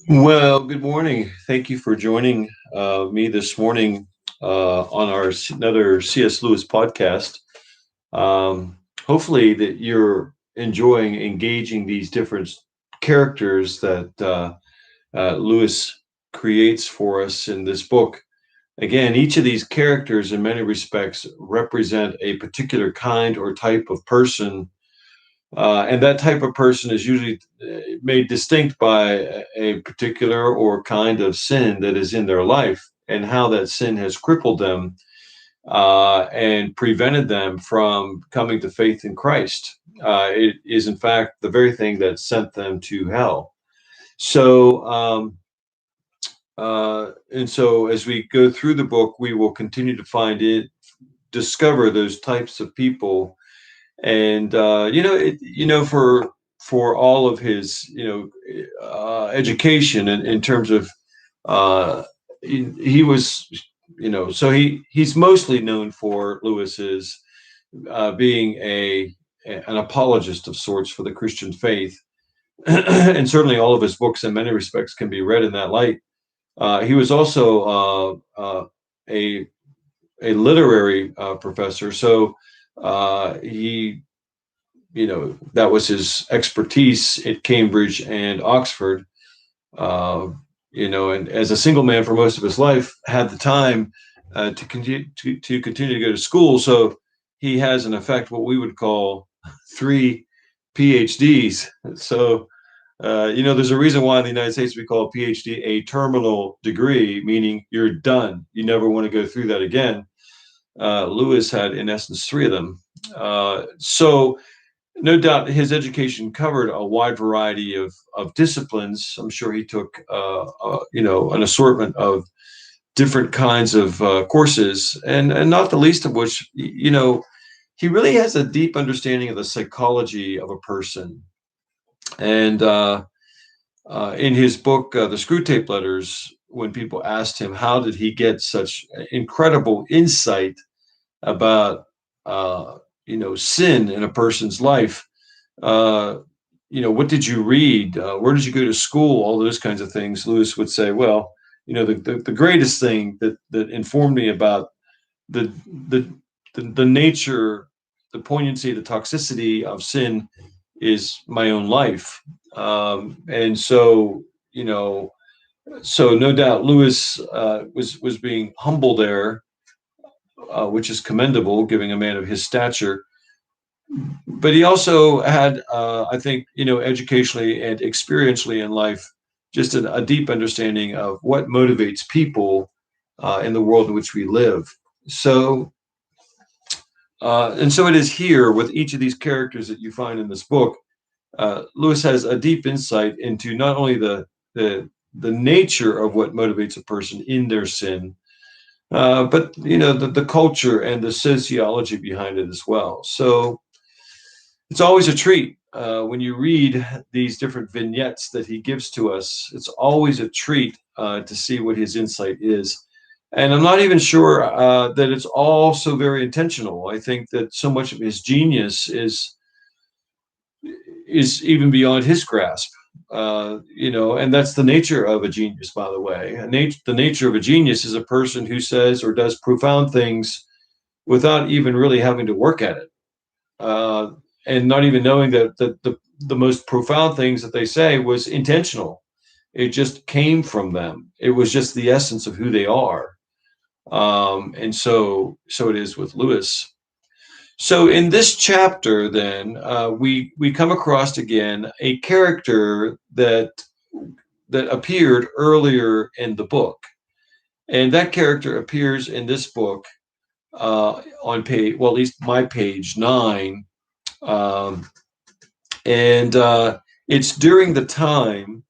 Well, good morning. Thank you for joining me this morning on our another C.S. Lewis podcast. Hopefully, that you're enjoying engaging these different characters that Lewis creates for us in this book. Again, each of these characters, in many respects, represent a particular kind or type of person, and that type of person is usually made distinct by a particular or kind of sin that is in their life and how that sin has crippled them and prevented them from coming to faith in Christ. It is, in fact, the very thing that sent them to hell. So, as we go through the book, we will continue to discover those types of people, and for all of his education in terms of he was he's mostly known for Lewis is being an apologist of sorts for the Christian faith, and certainly all of his books in many respects can be read in that light. He was also a literary professor, so he that was his expertise at Cambridge and Oxford. And as a single man for most of his life, had the time to continue to go to school. So he has, in effect, what we would call three PhDs. So there's a reason why in the United States we call a PhD a terminal degree, meaning you're done. You never want to go through that again. Lewis had, in essence, three of them. So no doubt his education covered a wide variety of disciplines. I'm sure he took an assortment of different kinds of courses, and not the least of which, he really has a deep understanding of the psychology of a person. And in his book, The Screw Tape Letters, when people asked him how did he get such incredible insight about sin in a person's life, what did you read, where did you go to school, all those kinds of things, Lewis would say, well, the greatest thing that informed me about the the the nature, the poignancy, the toxicity of sin is my own life. And so no doubt Lewis was being humble there, which is commendable, giving a man of his stature. But he also had, I think, educationally and experientially in life, just a deep understanding of what motivates people in the world in which we live. So it is here with each of these characters that you find in this book. Lewis has a deep insight into not only the nature of what motivates a person in their sin, but the culture and the sociology behind it as well. So it's always a treat when you read these different vignettes that he gives to us. It's always a treat to see what his insight is. And I'm not even sure that it's all so very intentional. I think that so much of his genius is even beyond his grasp. And that's the nature of a genius, by the way. The nature of a genius is a person who says or does profound things without even really having to work at it. And not even knowing that the most profound things that they say was intentional. It just came from them. It was just the essence of who they are. And so it is with Lewis. So in this chapter, then, we come across again a character that appeared earlier in the book, and that character appears in this book on page, well, at least my page 9. And it's during the time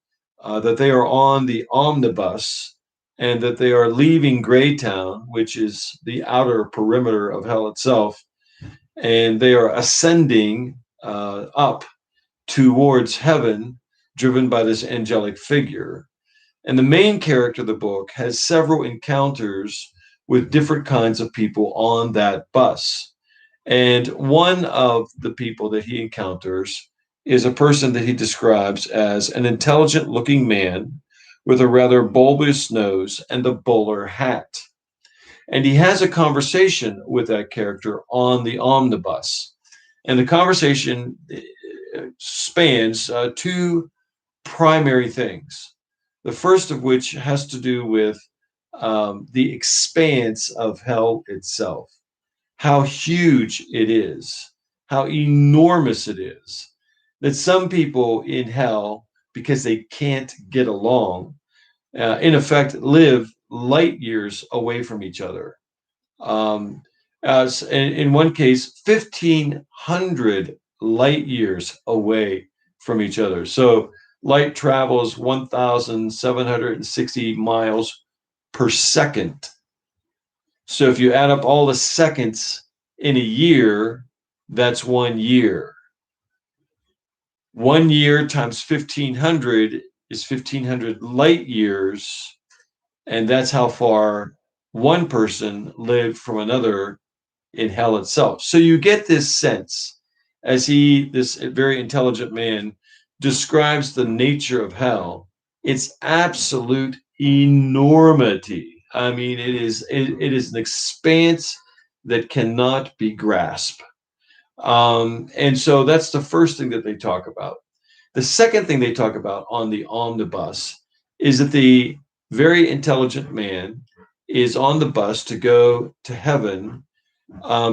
that they are on the omnibus and that they are leaving Greytown, which is the outer perimeter of hell itself, and they are ascending up towards heaven, driven by this angelic figure. And the main character of the book has several encounters with different kinds of people on that bus. And one of the people that he encounters is a person that he describes as an intelligent looking man with a rather bulbous nose and a bowler hat. And he has a conversation with that character on the omnibus. And the conversation spans two primary things. The first of which has to do with the expanse of hell itself, how huge it is, how enormous it is. That some people in hell, because they can't get along, in effect, live light years away from each other. Um, as in one case, 1,500 light years away from each other. So light travels 1,760 miles per second. So if you add up all the seconds in a year, that's 1 year. 1 year times 1,500 is 1,500 light years. And that's how far one person lived from another in hell itself. So you get this sense as this very intelligent man, describes the nature of hell, its absolute enormity. I mean, it is an expanse that cannot be grasped. And so that's the first thing that they talk about. The second thing they talk about on the omnibus is that the very intelligent man is on the bus to go to heaven,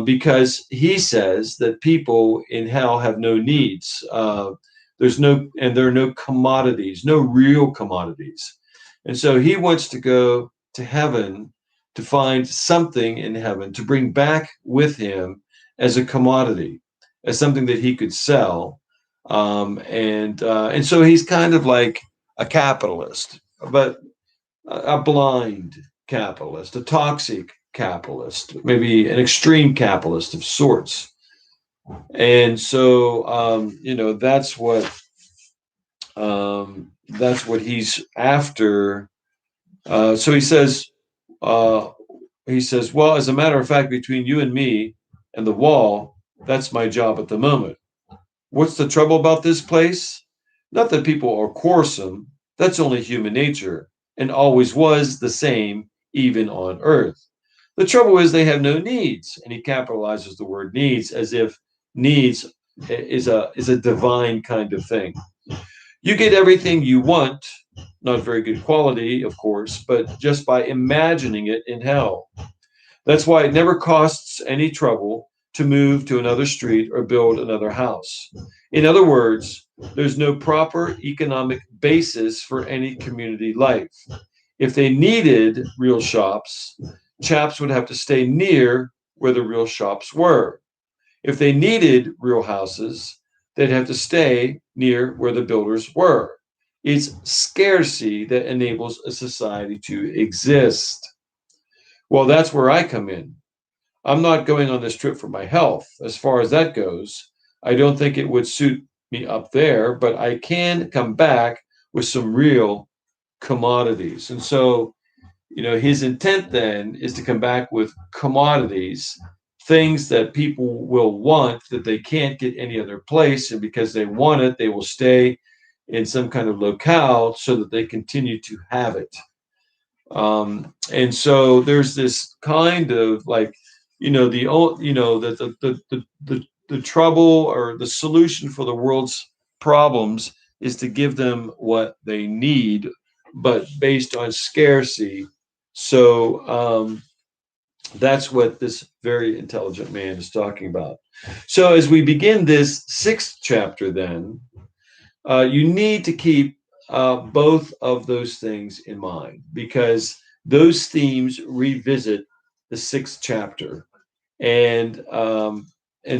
because he says that people in hell have no needs. There are no commodities, no real commodities. And so he wants to go to heaven to find something in heaven to bring back with him as a commodity, as something that he could sell. And so he's kind of like a capitalist, but a blind capitalist, a toxic capitalist, maybe an extreme capitalist of sorts. And so, that's what he's after. So uh, he says, well, as a matter of fact, between you and me and the wall, that's my job at the moment. What's the trouble about this place? Not that people are quarrelsome. That's only human nature, and always was the same, even on earth. The trouble is they have no needs, and he capitalizes the word needs as if needs is a divine kind of thing. You get everything you want, not very good quality, of course, but just by imagining it in hell. That's why it never costs any trouble to move to another street or build another house. In other words, there's no proper economic basis for any community life. If they needed real shops, chaps would have to stay near where the real shops were. If they needed real houses, they'd have to stay near where the builders were. It's scarcity that enables a society to exist. Well, that's where I come in. I'm not going on this trip for my health. As far as that goes, I don't think it would suit me up there, but I can come back with some real commodities. And so, his intent then is to come back with commodities, things that people will want that they can't get any other place. And because they want it, they will stay in some kind of locale so that they continue to have it. And so there's this kind of like, the trouble or the solution for the world's problems is to give them what they need, but based on scarcity. So that's what this very intelligent man is talking about. So as we begin this sixth chapter, then you need to keep both of those things in mind, because those themes revisit the sixth chapter. And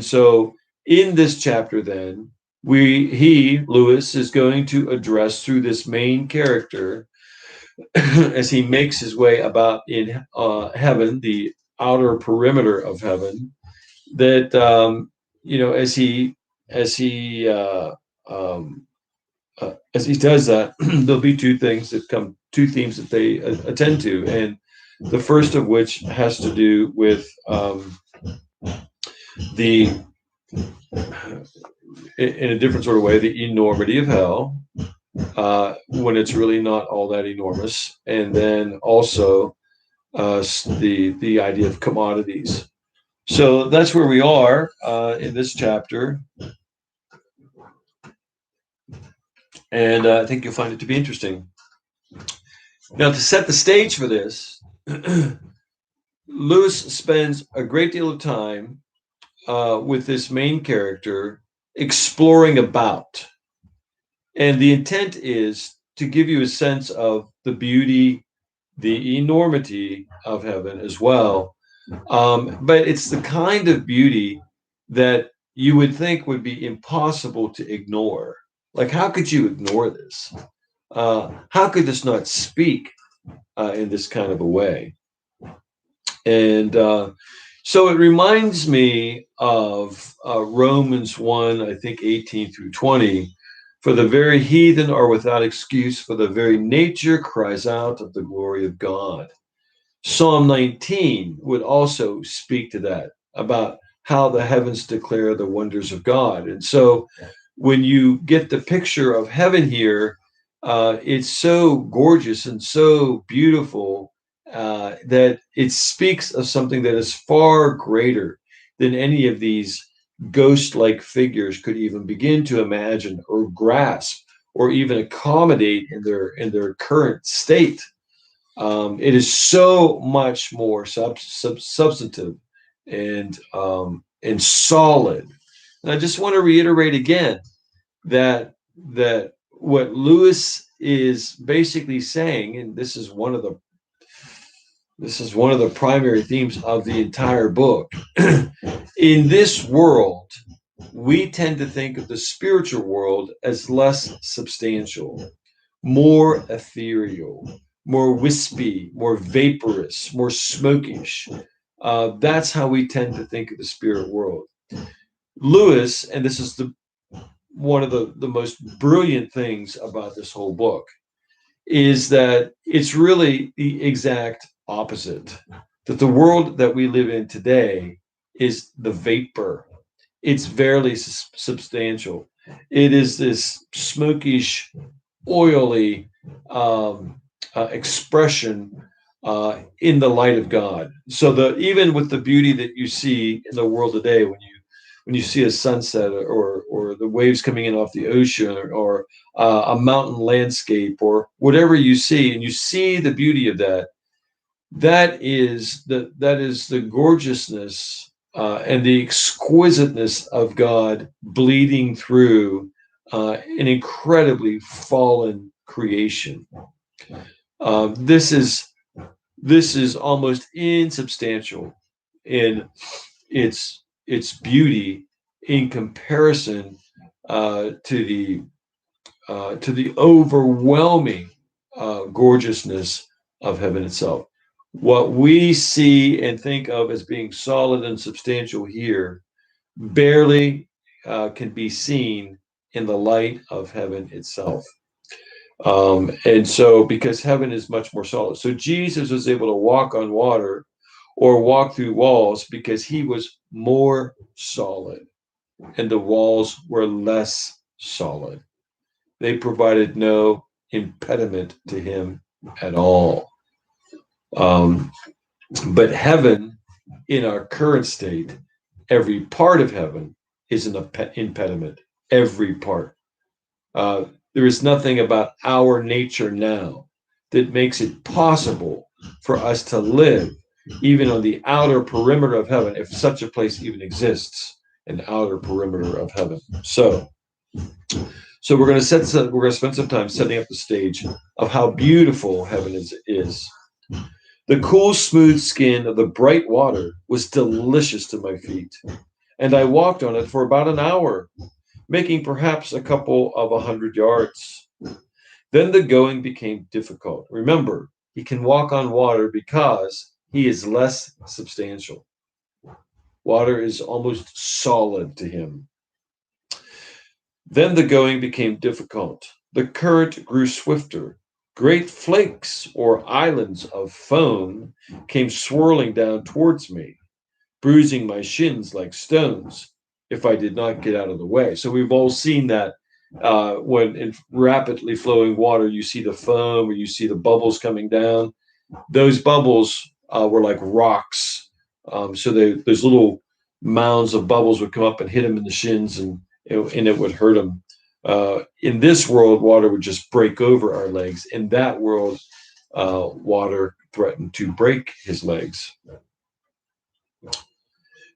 so in this chapter, then Lewis is going to address through this main character as he makes his way about in heaven, the outer perimeter of heaven, that as he um, as he does that, there'll be two themes that they attend to, and the first of which has to do with the in a different sort of way, the enormity of hell, when it's really not all that enormous, and then also the idea of commodities. So that's where we are in this chapter, and I think you'll find it to be interesting. Now, to set the stage for this, Lewis spends a great deal of time with this main character exploring about. And the intent is to give you a sense of the beauty, the enormity of heaven as well. But it's the kind of beauty that you would think would be impossible to ignore. Like, how could you ignore this? How could this not speak in this kind of a way? And so it reminds me of Romans 1, I think 18 through 20. For the very heathen are without excuse, for the very nature cries out of the glory of God. Psalm 19 would also speak to that, about how the heavens declare the wonders of God. And so when you get the picture of heaven here, it's so gorgeous and so beautiful that it speaks of something that is far greater than any of these ghost-like figures could even begin to imagine or grasp or even accommodate in their current state. It is so much more substantive and solid. And I just want to reiterate again that what Lewis is basically saying, and this is one of the primary themes of the entire book. In this world, we tend to think of the spiritual world as less substantial, more ethereal, more wispy, more vaporous, more smokish. That's how we tend to think of the spirit world. Lewis, and this is one of the most brilliant things about this whole book, is that it's really the exact opposite. That the world that we live in today is the vapor. It's barely substantial. It is this smokish, oily expression in the light of God. So even with the beauty that you see in the world today, when you see a sunset or the waves coming in off the ocean or a mountain landscape or whatever you see, and you see the beauty of that, that is the gorgeousness and the exquisiteness of God bleeding through an incredibly fallen creation. This is almost insubstantial in its beauty in comparison to the overwhelming gorgeousness of heaven itself. What we see and think of as being solid and substantial here barely can be seen in the light of heaven itself. And so, because heaven is much more solid. So, Jesus was able to walk on water or walk through walls because he was more solid and the walls were less solid. They provided no impediment to him at all. But heaven, in our current state, every part of heaven is an impediment. Every part. There is nothing about our nature now that makes it possible for us to live even on the outer perimeter of heaven, if such a place even exists, an outer perimeter of heaven. So we're going to spend some time setting up the stage of how beautiful heaven is. The cool, smooth skin of the bright water was delicious to my feet, and I walked on it for about an hour, making perhaps a couple of 100 yards. Then the going became difficult. Remember, he can walk on water because he is less substantial. Water is almost solid to him. Then the going became difficult. The current grew swifter. Great flakes or islands of foam came swirling down towards me, bruising my shins like stones. if I did not get out of the way. So we've all seen that when in rapidly flowing water, you see the foam or you see the bubbles coming down. Those bubbles were like rocks. So those little mounds of bubbles would come up and hit them in the shins, and it would hurt them. In this world, water would just break over our legs. In that world, water threatened to break his legs.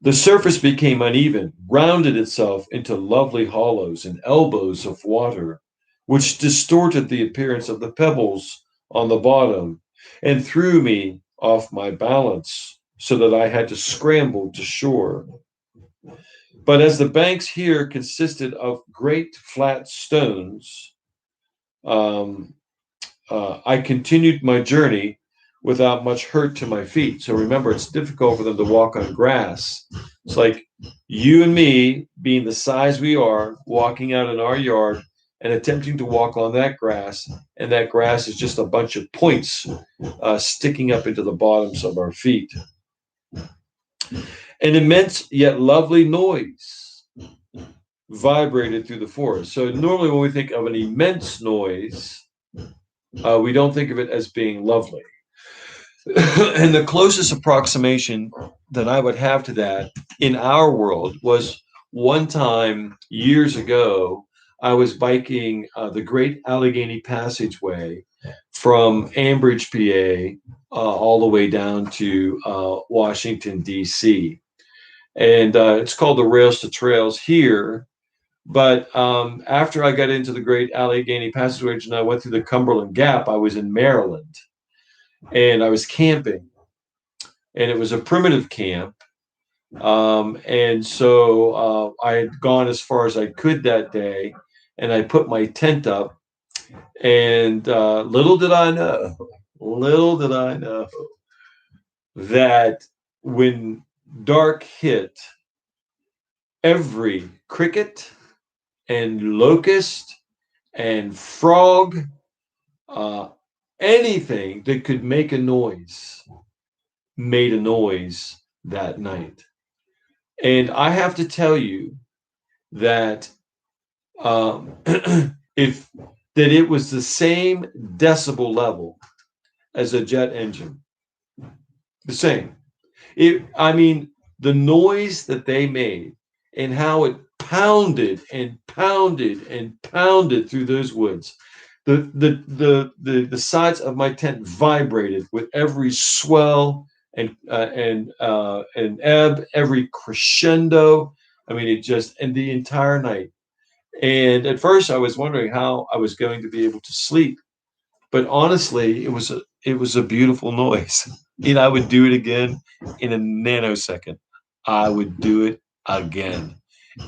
The surface became uneven, rounded itself into lovely hollows and elbows of water, which distorted the appearance of the pebbles on the bottom and threw me off my balance so that I had to scramble to shore. But as the banks here consisted of great flat stones, um, I continued my journey without much hurt to my feet. So remember, it's difficult for them to walk on grass. It's like you and me, being the size we are, walking out in our yard and attempting to walk on that grass, and that grass is just a bunch of points sticking up into the bottoms of our feet. An immense yet lovely noise vibrated through the forest. So normally when we think of an immense noise, we don't think of it as being lovely. And the closest approximation that I would have to that in our world was one time years ago, I was biking the Great Allegheny Passageway from Ambridge, PA, all the way down to Washington, D.C. And it's called the Rails to Trails here. But after I got into the Great Allegheny Passageway and I went through the Cumberland Gap, I was in Maryland and I was camping, and it was a primitive camp. And so I had gone as far as I could that day, and I put my tent up. And little did I know that when dark hit, every cricket and locust and frog, uh, anything that could make a noise, made a noise that night. And I have to tell you that if that it was the same decibel level as a jet engine, the same. I mean, the noise that they made and how it pounded and pounded and pounded through those woods. The sides of my tent vibrated with every swell and ebb, every crescendo. I mean, it just, and the entire night. And at first, I was wondering how I was going to be able to sleep. But honestly, it was a beautiful noise. And I would do it again in a nanosecond. I would do it again.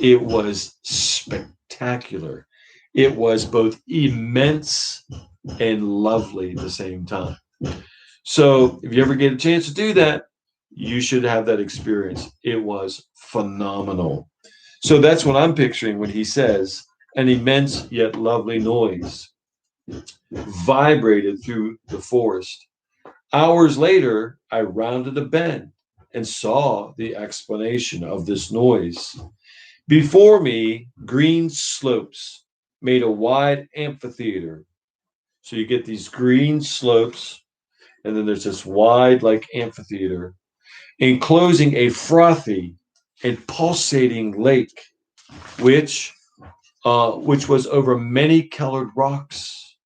It was spectacular. It was both immense and lovely at the same time. So if you ever get a chance to do that, you should have that experience. It was phenomenal. So that's what I'm picturing when he says an immense yet lovely noise vibrated through the forest. Hours later, I rounded a bend and saw the explanation of this noise. Before me, green slopes made a wide amphitheater. So you get these green slopes, and then there's this wide, like, amphitheater, enclosing a frothy and pulsating lake, which which was over many colored rocks.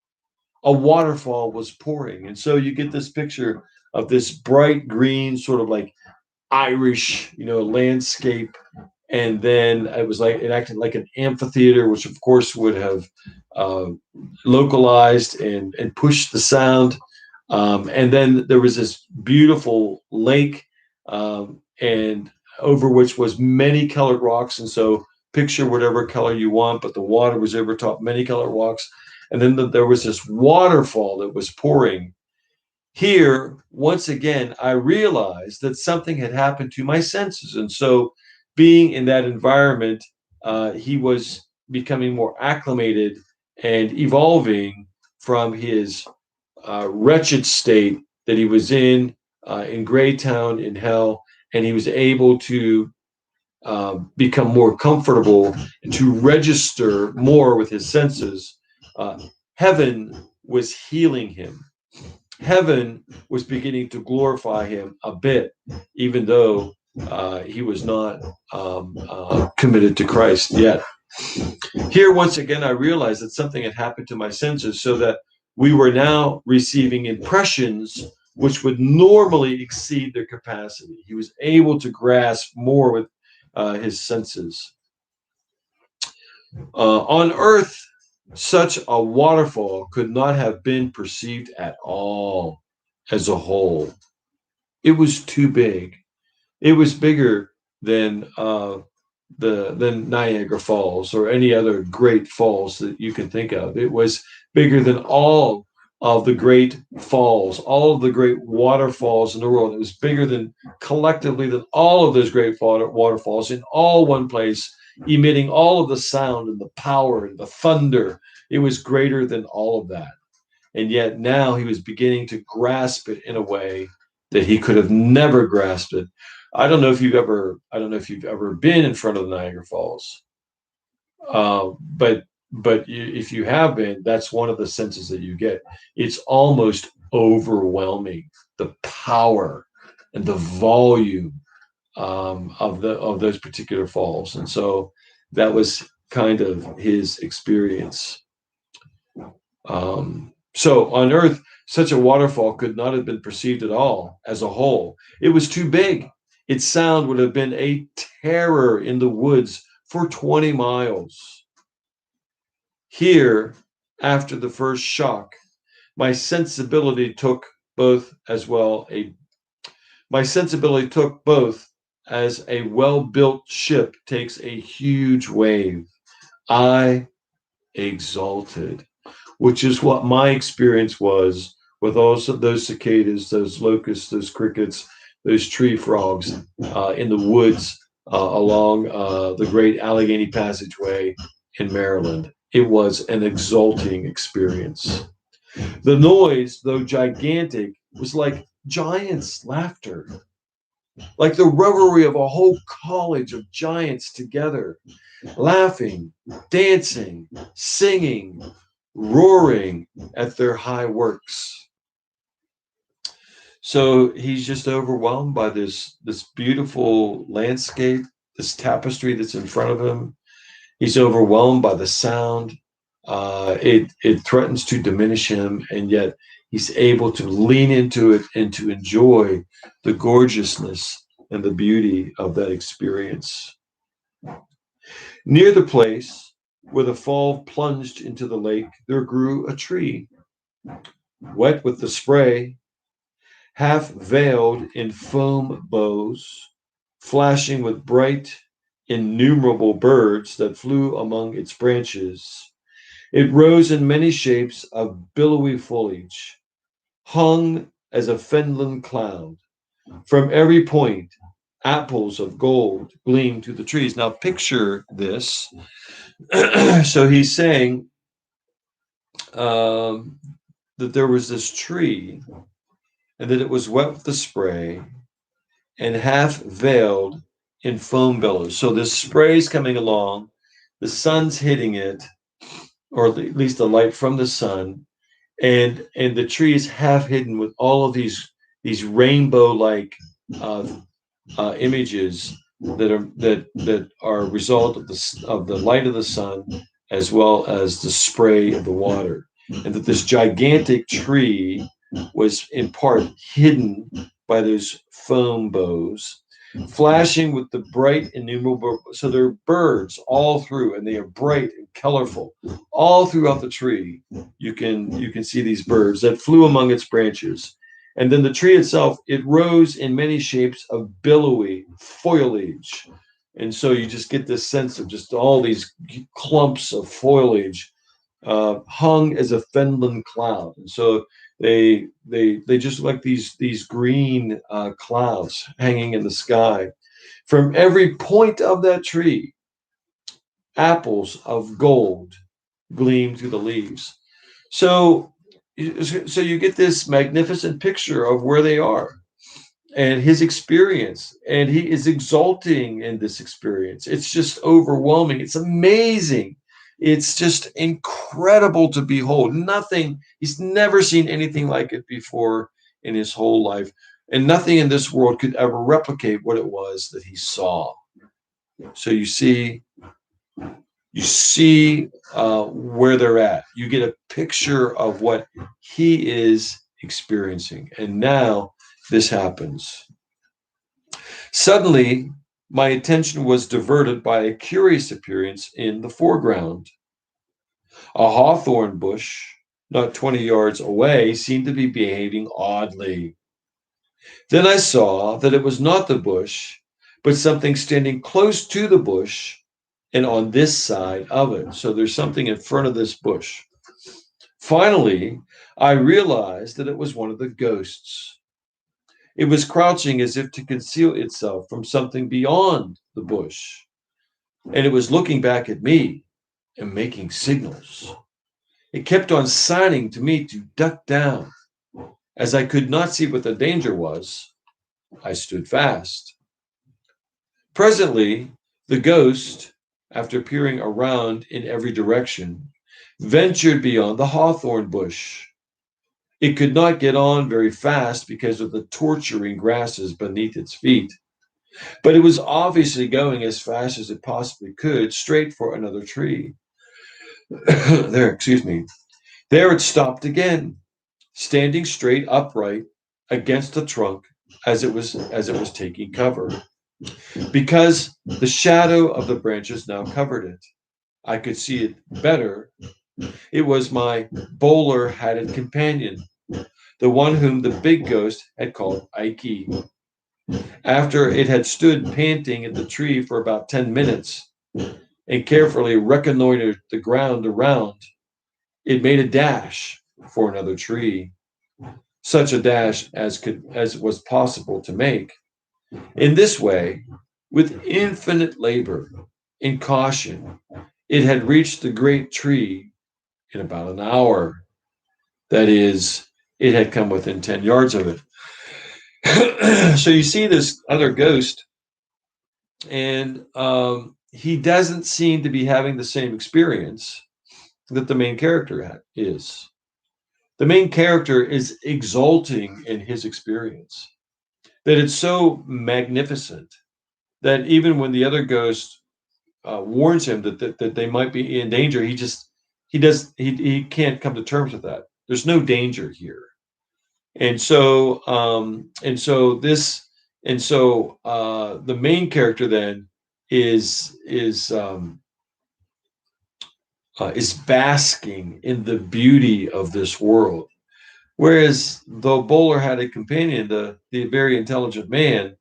A waterfall was pouring. And so you get this picture of this bright green, sort of like Irish, landscape. And then it acted like an amphitheater, which of course would have uh, localized and pushed the sound. And then there was this beautiful lake, and over which was many colored rocks. And so picture whatever color you want, but the water was over top many colored rocks. And then there was this waterfall that was pouring. Here, once again, I realized that something had happened to my senses. And so, being in that environment, he was becoming more acclimated and evolving from his wretched state that he was in Greytown in hell. And he was able to become more comfortable and to register more with his senses, uh, heaven was healing him. Heaven was beginning to glorify him a bit, even though he was not committed to Christ yet. Here, once again, I realized that something had happened to my senses so that we were now receiving impressions which would normally exceed their capacity. He was able to grasp more with his senses. On earth, such a waterfall could not have been perceived at all as a whole. It was too big. It was bigger than than Niagara Falls or any other great falls that you can think of. It was bigger than all of the great falls, all of the great waterfalls in the world. It was bigger than collectively than all of those great waterfalls in all one place, emitting all of the sound and the power and the thunder. It was greater than all of that. And yet now he was beginning to grasp it in a way that he could have never grasped it. I don't know if you've ever been in front of the Niagara Falls, but if you have been, that's one of the senses that you get. It's almost overwhelming, the power and the volume of those particular falls, and so that was kind of his experience. So on Earth, such a waterfall could not have been perceived at all as a whole. It was too big. Its sound would have been a terror in the woods for 20 miles. Here, after the first shock, my sensibility took both as well a my sensibility took both as a well-built ship takes a huge wave. I exalted, which is what my experience was with all of those cicadas, those locusts, those crickets, those tree frogs in the woods along the great Allegheny Passageway in Maryland. It was an exulting experience. The noise, though gigantic, was like giants' laughter, like the revelry of a whole college of giants together, laughing, dancing, singing, roaring at their high works. So he's just overwhelmed by this beautiful landscape, this tapestry that's in front of him. He's overwhelmed by the sound. It threatens to diminish him, and yet he's able to lean into it and to enjoy the gorgeousness and the beauty of that experience. Near the place where the fall plunged into the lake, there grew a tree, wet with the spray, half veiled in foam bows, flashing with bright, innumerable birds that flew among its branches. It rose in many shapes of billowy foliage, hung as a Fenland cloud. From every point, apples of gold gleamed through the trees. Now, picture this. So he's saying that there was this tree and that it was wet with the spray and half veiled in foam billows. So this spray is coming along, the sun's hitting it, or at least the light from the sun, and the tree is half hidden with all of these rainbow-like images that are a result of the light of the sun as well as the spray of the water, and that this gigantic tree was in part hidden by those foam bows, flashing with the bright innumerable. So there are birds all through, and they are bright and colorful all throughout the tree. You can see these birds that flew among its branches. And then the tree itself, it rose in many shapes of billowy foliage. And so you just get this sense of just all these clumps of foliage hung as a Fenland cloud. And so they just look like these green clouds hanging in the sky. From every point of that tree, apples of gold gleam through the leaves. So you get this magnificent picture of where they are. and his experience, and he is exulting in this experience. It's just overwhelming. It's amazing. It's just incredible to behold. Nothing, he's never seen anything like it before in his whole life. And nothing in this world could ever replicate what it was that he saw. So you see where they're at. You get a picture of what he is experiencing. And now this happens. Suddenly, my attention was diverted by a curious appearance in the foreground. A hawthorn bush, not 20 yards away, seemed to be behaving oddly. Then I saw that it was not the bush, but something standing close to the bush and on this side of it. So there's something in front of this bush. Finally, I realized that it was one of the ghosts. It was crouching as if to conceal itself from something beyond the bush, and it was looking back at me and making signals. It kept on signing to me to duck down. As I could not see what the danger was, I stood fast. Presently, the ghost, after peering around in every direction, ventured beyond the hawthorn bush. It could not get on very fast because of the torturing grasses beneath its feet, but it was obviously going as fast as it possibly could, straight for another tree. There, excuse me. There it stopped again, standing straight upright against the trunk as it was taking cover. Because the shadow of the branches now covered it, I could see it better. It was my bowler-hatted companion, the one whom the big ghost had called Ike. After it had stood panting at the tree for about 10 minutes and carefully reconnoitered the ground around, it made a dash for another tree, such a dash as was possible to make. In this way, with infinite labor and caution, it had reached the great tree in about an hour. That is, it had come within 10 yards of it. So you see this other ghost, and he doesn't seem to be having the same experience that the main character is. The main character is exulting in his experience, that it's so magnificent that even when the other ghost warns him that they might be in danger, he can't come to terms with that. There's no danger here, and so the main character then is is basking in the beauty of this world, whereas the bowler had a companion, the very intelligent man.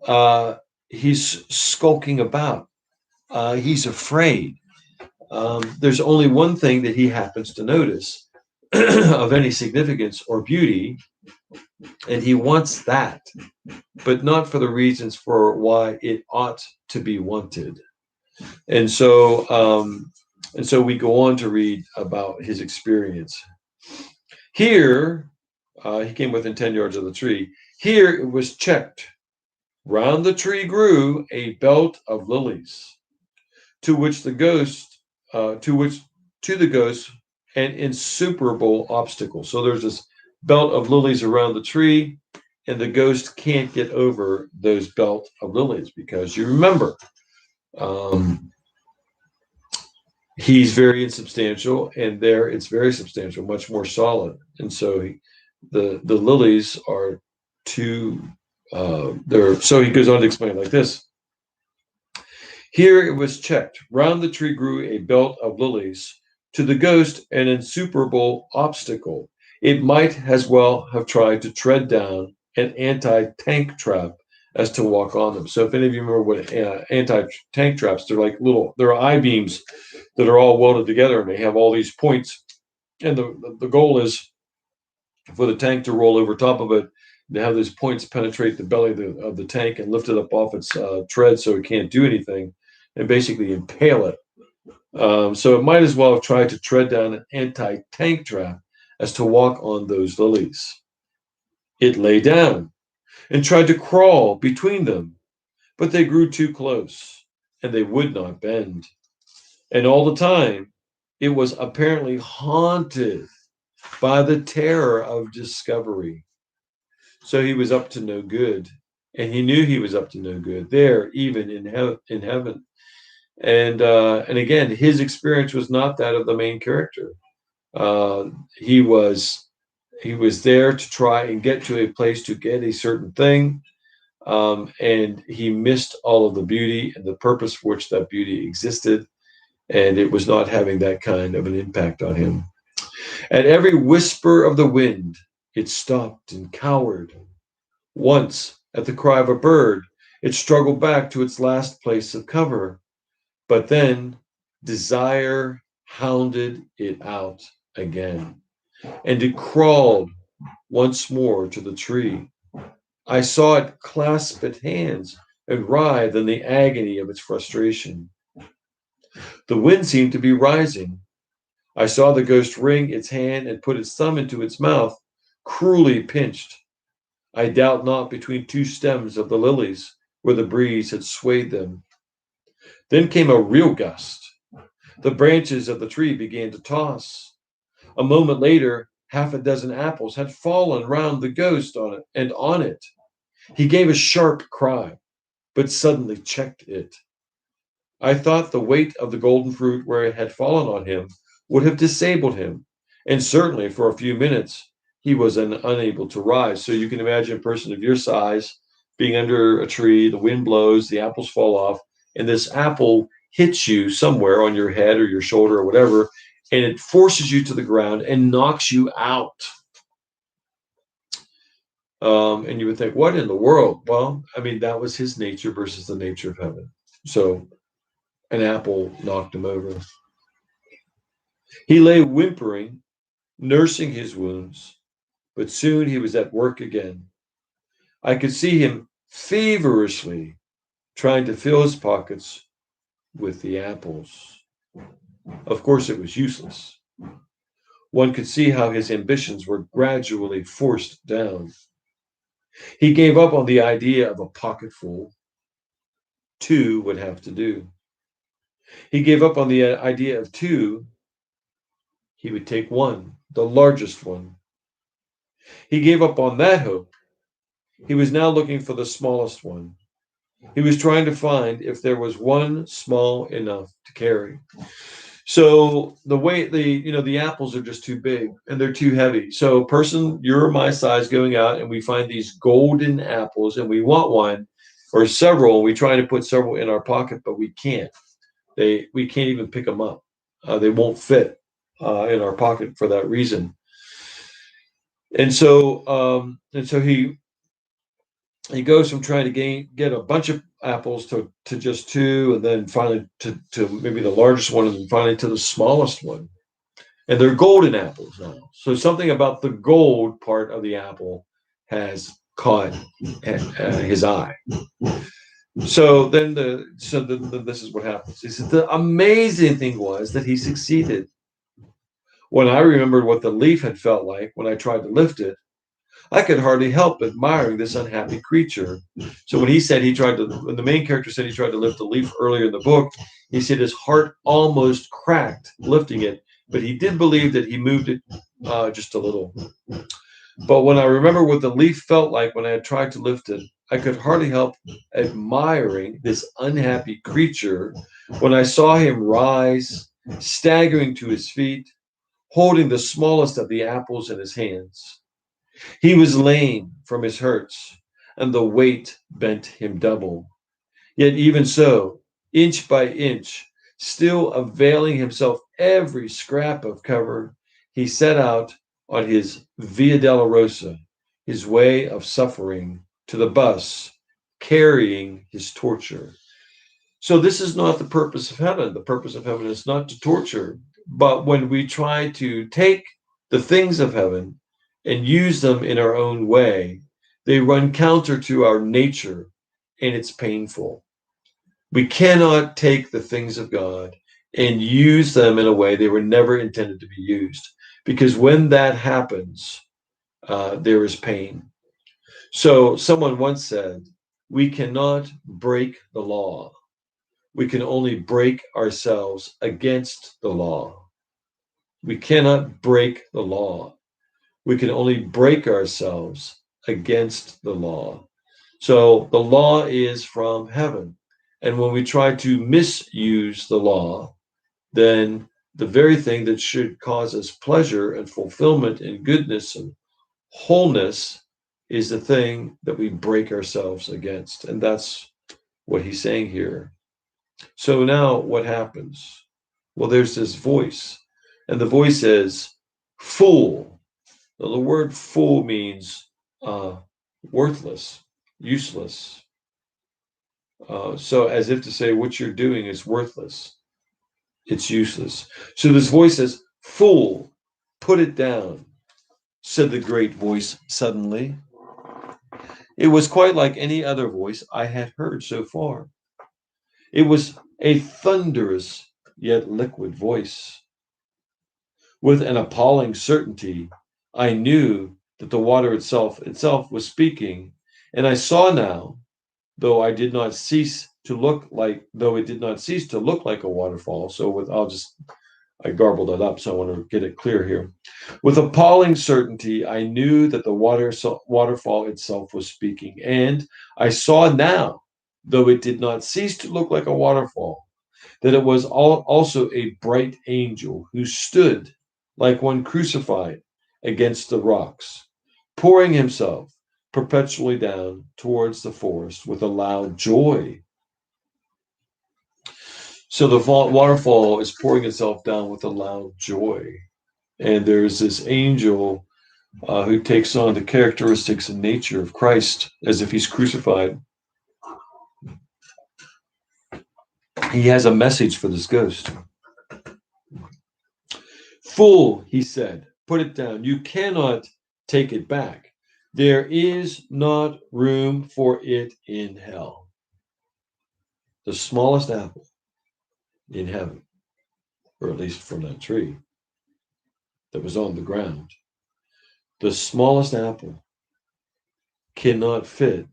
Uh, he's skulking about. He's afraid. There's only one thing that he happens to notice of any significance or beauty, and he wants that, but not for the reasons for why it ought to be wanted. And so, we go on to read about his experience. Here, he came within 10 yards of the tree. Here it was checked. Round the tree grew a belt of lilies, to which the ghost, to the ghost, an insuperable obstacle. So there's this belt of lilies around the tree, and the ghost can't get over those belt of lilies because you remember, um, he's very insubstantial, and there it's very substantial, much more solid. And so the lilies are too. So he goes on to explain like this. Here it was checked. Round the tree grew a belt of lilies, to the ghost an insuperable obstacle. It might as well have tried to tread down an anti-tank trap as to walk on them. So if any of you remember what anti-tank traps, they're I-beams that are all welded together, and they have all these points. And the goal is for the tank to roll over top of it, to have those points penetrate the belly of the tank and lift it up off its tread so it can't do anything, and basically impale it. So it might as well have tried to tread down an anti-tank trap as to walk on those lilies. It lay down, and tried to crawl between them, but they grew too close, and they would not bend. And all the time, it was apparently haunted by the terror of discovery. So he was up to no good, and he knew he was up to no good there, even in heaven. And again, his experience was not that of the main character. Uh, he was he was there to try and get to a place to get a certain thing, and he missed all of the beauty and the purpose for which that beauty existed, and it was not having that kind of an impact on him. At every whisper of the wind, it stopped and cowered. Once, at the cry of a bird, it struggled back to its last place of cover, but then desire hounded it out again, and it crawled once more to the tree. I saw it clasp its hands and writhe in the agony of its frustration. The wind seemed to be rising. I saw the ghost wring its hand and put its thumb into its mouth, cruelly pinched, I doubt not, between two stems of the lilies where the breeze had swayed them. Then came a real gust. The branches of the tree began to toss. A moment later, half a dozen apples had fallen round the ghost on it. He gave a sharp cry, but suddenly checked it. I thought the weight of the golden fruit where it had fallen on him would have disabled him, and certainly for a few minutes he was unable to rise. So you can imagine a person of your size being under a tree, the wind blows, the apples fall off, and this apple hits you somewhere on your head or your shoulder or whatever, and it forces you to the ground and knocks you out. And you would think, what in the world? Well, I mean, that was his nature versus the nature of heaven. So an apple knocked him over. He lay whimpering, nursing his wounds, but soon he was at work again. I could see him feverishly trying to fill his pockets with the apples. Of course, it was useless. One could see how his ambitions were gradually forced down. He gave up on the idea of a pocketful. Two would have to do. He gave up on the idea of two. He would take one, the largest one. He gave up on that hope. He was now looking for the smallest one. He was trying to find if there was one small enough to carry. So the apples are just too big and they're too heavy. So a person, you're my size, going out and we find these golden apples and we want one or several. We try to put several in our pocket, but we can't. We can't even pick them up. They won't fit in our pocket for that reason. And so he goes from trying to get a bunch of apples to just two, and then finally to maybe the largest one, and then finally to the smallest one. And they're golden apples now. So something about the gold part of the apple has caught his eye. So this is what happens. He said the amazing thing was that he succeeded. When I remembered what the leaf had felt like when I tried to lift it, I could hardly help admiring this unhappy creature. So when the main character said he tried to lift the leaf earlier in the book, he said his heart almost cracked lifting it, but he did believe that he moved it just a little. But when I remember what the leaf felt like when I had tried to lift it, I could hardly help admiring this unhappy creature when I saw him rise, staggering to his feet, holding the smallest of the apples in his hands. He was lame from his hurts, and the weight bent him double. Yet even so, inch by inch, still availing himself every scrap of cover, he set out on his Via Dolorosa, his way of suffering, to the bus, carrying his torture. So this is not the purpose of heaven. The purpose of heaven is not to torture, but when we try to take the things of heaven and use them in our own way, they run counter to our nature, and it's painful. We cannot take the things of God and use them in a way they were never intended to be used, because when that happens, there is pain. So someone once said, we cannot break the law. We can only break ourselves against the law. We cannot break the law. We can only break ourselves against the law. So the law is from heaven. And when we try to misuse the law, then the very thing that should cause us pleasure and fulfillment and goodness and wholeness is the thing that we break ourselves against. And that's what he's saying here. So now what happens? Well, there's this voice, and the voice says, fool. Now, the word fool means uh, worthless, useless. So, as if to say, what you're doing is worthless, it's useless. So, this voice says, fool, put it down, said the great voice suddenly. It was quite like any other voice I had heard so far. It was a thunderous yet liquid voice. With an appalling certainty, I knew that the water itself was speaking, and I saw now, though I did not cease to look like, though it did not cease to look like a waterfall. So I garbled that up, so I want to get it clear here. With appalling certainty, I knew that the waterfall itself was speaking, and I saw now, though it did not cease to look like a waterfall, that it was also a bright angel who stood like one crucified against the rocks, pouring himself perpetually down towards the forest with a loud joy. So the waterfall is pouring itself down with a loud joy. And there's this angel who takes on the characteristics and nature of Christ as if he's crucified. He has a message for this ghost. Fool, he said, put it down. You cannot take it back. There is not room for it in hell. The smallest apple in heaven, or at least from that tree that was on the ground, the smallest apple cannot fit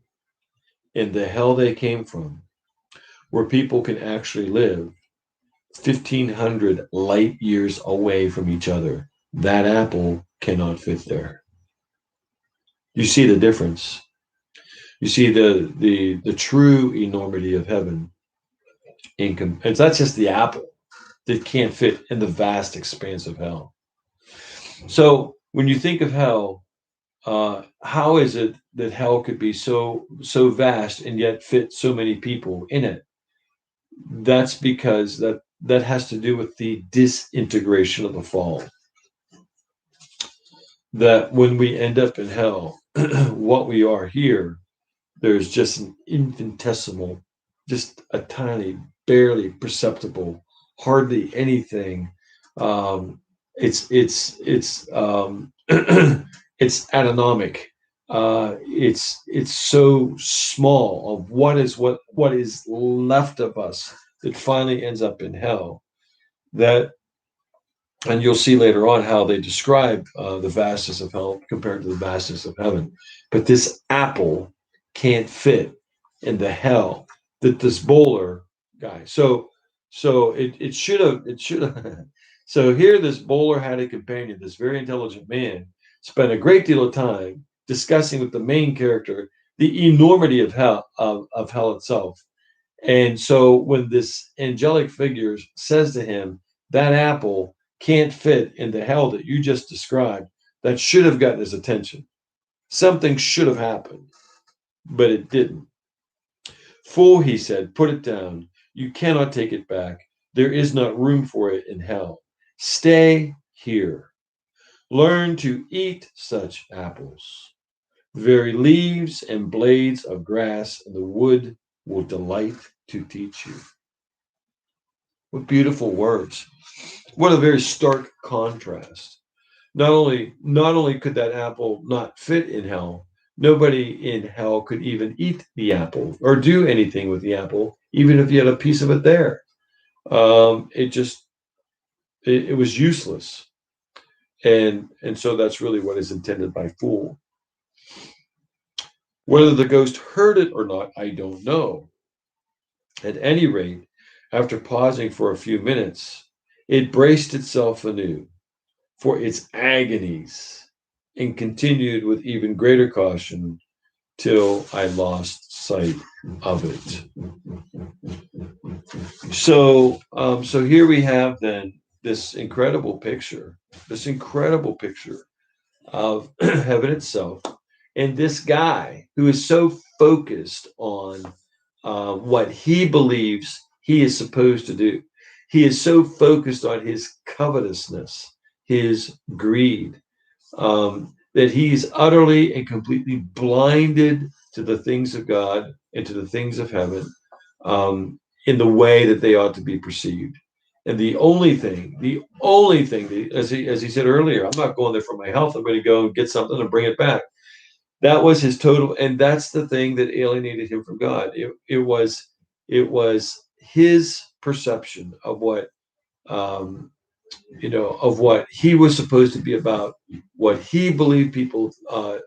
in the hell they came from, where people can actually live 1,500 light years away from each other. That apple cannot fit there. You see the difference. You see the true enormity of heaven. It's not just the apple that can't fit in the vast expanse of hell. So when you think of hell, how is it that hell could be so vast and yet fit so many people in it? That's because that has to do with the disintegration of the fall. That when we end up in hell, what we are here, there's just an infinitesimal, just a tiny, barely perceptible, hardly anything. It's it's atomic. It's so small of what is left of us that finally ends up in hell. That and you'll see later on how they describe the vastness of hell compared to the vastness of heaven. But this apple can't fit in the hell that this bowler guy. So it should have. So here this bowler had a companion, this very intelligent man, spent a great deal of time discussing with the main character the enormity of hell itself. And so when this angelic figure says to him, that apple can't fit in the hell that you just described, that should have gotten his attention. Something should have happened, but it didn't. Fool, he said, put it down. You cannot take it back. There is not room for it in hell. Stay here. Learn to eat such apples. The very leaves and blades of grass and the wood will delight to teach you. What beautiful words. What a very stark contrast. Not only could that apple not fit in hell, nobody in hell could even eat the apple or do anything with the apple, even if you had a piece of it there. It was useless. And so that's really what is intended by fool. Whether the ghost heard it or not, I don't know. At any rate, after pausing for a few minutes, it braced itself anew for its agonies and continued with even greater caution till I lost sight of it. So here we have then this incredible picture of heaven itself, and this guy who is so focused on what he believes he is supposed to do. He is so focused on his covetousness, his greed, that he's utterly and completely blinded to the things of God and to the things of heaven, in the way that they ought to be perceived. And the only thing, as he said earlier, I'm not going there for my health. I'm going to go and get something and bring it back. That was his total, and that's the thing that alienated him from God. It was his perception of um, what he was supposed to be about, what he believed people,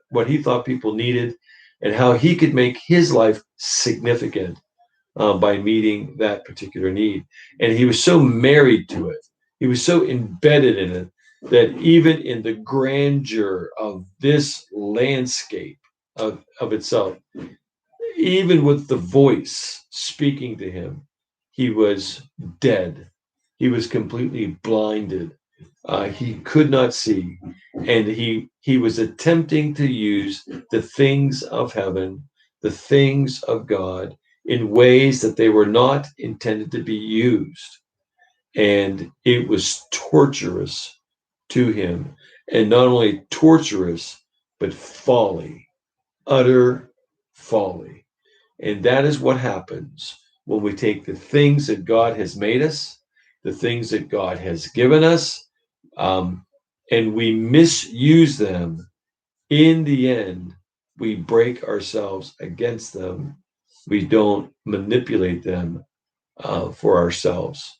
what he thought people needed, and how he could make his life significant by meeting that particular need. And he was so married to it, he was so embedded in it, that even in the grandeur of this landscape of itself, even with the voice speaking to him, he was dead. He was completely blinded. He could not see, and he was attempting to use the things of heaven, the things of God, in ways that they were not intended to be used, and it was torturous to him, and not only torturous, but folly, utter folly. And that is what happens when we take the things that God has made us, the things that God has given us, um, and we misuse them. In the end, we break ourselves against them. We don't manipulate them for ourselves.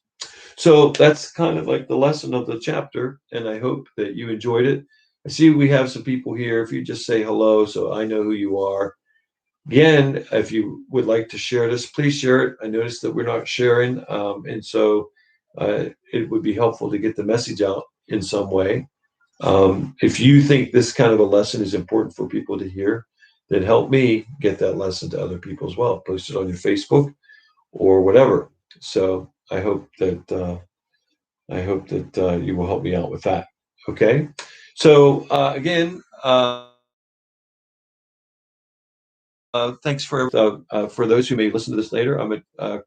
So that's kind of like the lesson of the chapter, and I hope that you enjoyed it. I see we have some people here. If you just say hello so I know who you are. Again, if you would like to share this, please share it. I noticed that we're not sharing, and so it would be helpful to get the message out in some way. If you think this kind of a lesson is important for people to hear, then help me get that lesson to other people as well. Post it on your Facebook or whatever. So I hope that you will help me out with that. Okay. So again. Thanks for those who may listen to this later. I'm at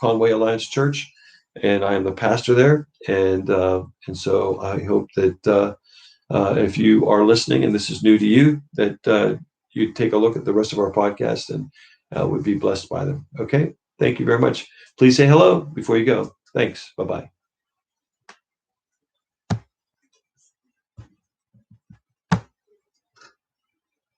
Conway Alliance Church, and I am the pastor there. And so I hope that if you are listening and this is new to you, that you take a look at the rest of our podcast and would be blessed by them. Okay. Thank you very much. Please say hello before you go. Thanks. Bye bye.